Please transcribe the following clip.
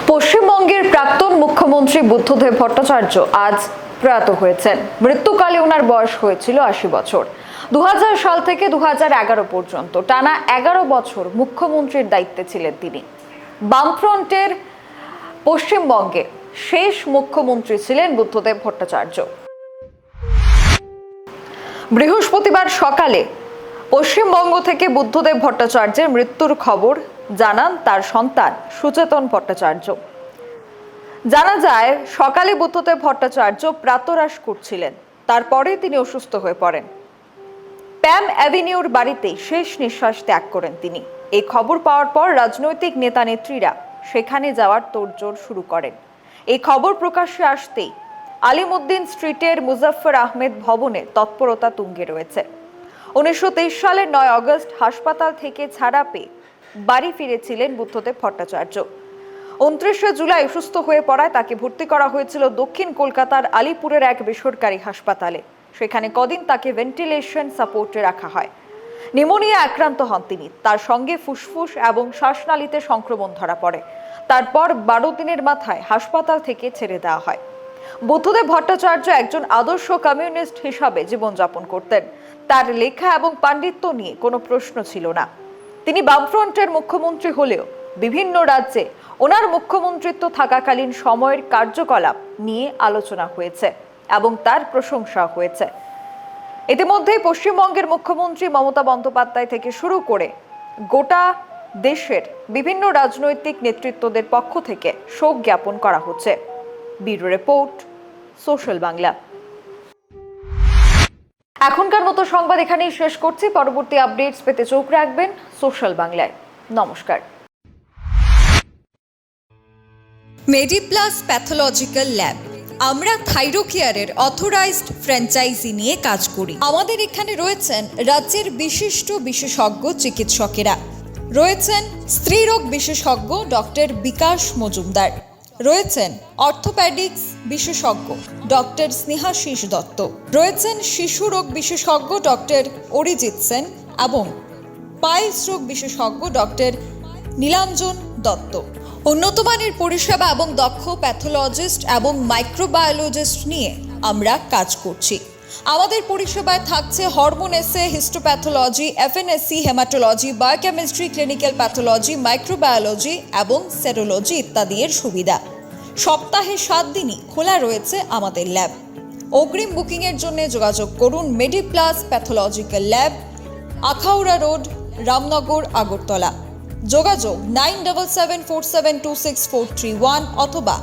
পশ্চিমবঙ্গের প্রাক্তন মুখ্যমন্ত্রী বুদ্ধদেব ভট্টাচার্য আজ প্রয়াত হয়েছেন। মৃত্যুকালে ওনার বয়স হয়েছিল ৮০ বছর। ২০০০ সাল থেকে ২০১১ পর্যন্ত টানা ১১ বছর মুখ্যমন্ত্রীর দায়িত্বে ছিলেন তিনি। বামফ্রন্টের পশ্চিমবঙ্গে শেষ মুখ্যমন্ত্রী ছিলেন বুদ্ধদেব ভট্টাচার্য। বৃহস্পতিবার সকালে পশ্চিমবঙ্গ থেকে বুদ্ধদেব ভট্টাচার্যের মৃত্যুর খবর জানান তার সন্তান সুচেতন ভট্টাচার্য। জানা যায়, সকালে বুদ্ধদেব ভট্টাচার্য প্রাতরাশ করছিলেন, তারপরে তিনি অসুস্থ হয়ে পড়েন। প্যাম অ্যাভিনিউর বাড়িতেই শেষ নিঃশ্বাস ত্যাগ করেন তিনি। এই খবর পাওয়ার পর রাজনৈতিক নেতা নেত্রীরা সেখানে যাওয়ার তোড়জোড় শুরু করেন। এই খবর প্রকাশ্যে আসতেই আলিমুদ্দিন স্ট্রিটের মুজাফফর আহমেদ ভবনে তৎপরতা তুঙ্গে রয়েছে। ১৯২৩ সালের ৯ আগস্ট হাসপাতাল থেকে ছাড়া পেয়ে বাড়ি ফিরেছিলেন বুদ্ধদেব ভট্টাচার্য। ২৯ জুলাই অসুস্থ হয়ে পড়ায় তাকে ভর্তি করা হয়েছিল দক্ষিণ কলকাতার আলিপুরের এক বেসরকারি হাসপাতালে। সেখানে কদিন তাকে ভেন্টিলেশন সাপোর্টে রাখা হয়। নিউমোনিয়া আক্রান্ত হন তিনি। তার সঙ্গে ফুসফুস এবং শ্বাসনালীতে সংক্রমণ ধরা পড়ে। তারপর ১২ দিনের মাথায় হাসপাতাল থেকে ছেড়ে দেওয়া হয়। বুদ্ধদেব ভট্টাচার্য একজন আদর্শ কমিউনিস্ট হিসাবে জীবনযাপন করতেন। তার লেখা এবং পাণ্ডিত্য নিয়ে কোনো প্রশ্ন ছিল না। তিনি বামফ্রন্টের মুখ্যমন্ত্রী হলেও বিভিন্ন রাজ্যে ওনার মুখ্যমন্ত্রিত্ব থাকাকালীন সময়ের কার্যকলাপ নিয়ে আলোচনা হয়েছে এবং তার প্রশংসা হয়েছে। ইতিমধ্যেই পশ্চিমবঙ্গের মুখ্যমন্ত্রী মমতা বন্দ্যোপাধ্যায় থেকে শুরু করে গোটা দেশের বিভিন্ন রাজনৈতিক নেতৃত্বদের পক্ষ থেকে শোক জ্ঞাপন করা হচ্ছে। Bureau report, social Bangla. এখনকার মতো সংবাদ এখানেই শেষ করছি। পরবর্তী আপডেটস পেতে চোখ রাখবেন সোশ্যাল বাংলায়। নমস্কার। মেডিপ্লাস প্যাথোলজিক্যাল ল্যাব, আমরা থাইরোকেয়ারের অথরাইজড ফ্র্যাঞ্চাইজি নিয়ে কাজ করি। আমাদের এখানে রয়েছেন রাজ্যের বিশিষ্ট বিশেষজ্ঞ চিকিৎসকেরা। রয়েছেন স্ত্রীরোগ বিশেষজ্ঞ ডক্টর বিকাশ মজুমদার। রয়েছেন অর্থোপ্যাডিক্স বিশেষজ্ঞ ডক্টর স্নেহাশিস দত্ত। রয়েছেন শিশু রোগ বিশেষজ্ঞ ডক্টর অরিজিৎ সেন এবং পাইলস রোগ বিশেষজ্ঞ ডক্টর নীলাঞ্জন দত্ত। উন্নত মানের পরিষেবা এবং দক্ষ প্যাথোলজিস্ট এবং মাইক্রোবায়োলজিস্ট নিয়ে আমরা কাজ করছি। আমাদের পরিষেবায় থাকছে হরমোন এসে, histopathology, FNSC, haematology, biochemistry, clinical pathology, microbiology এবং সেরোলজি ইত্যাদি এর সুবিধা। সপ্তাহে ৭ দিনই খোলা রয়েছে আমাদের ল্যাব। অগ্রিম বুকিংয়ের জন্য যোগাযোগ করুন Mediplus pathological lab, Akhaura road, Ramnagar, Agartala. যোগাযোগ 9774726431 অথবা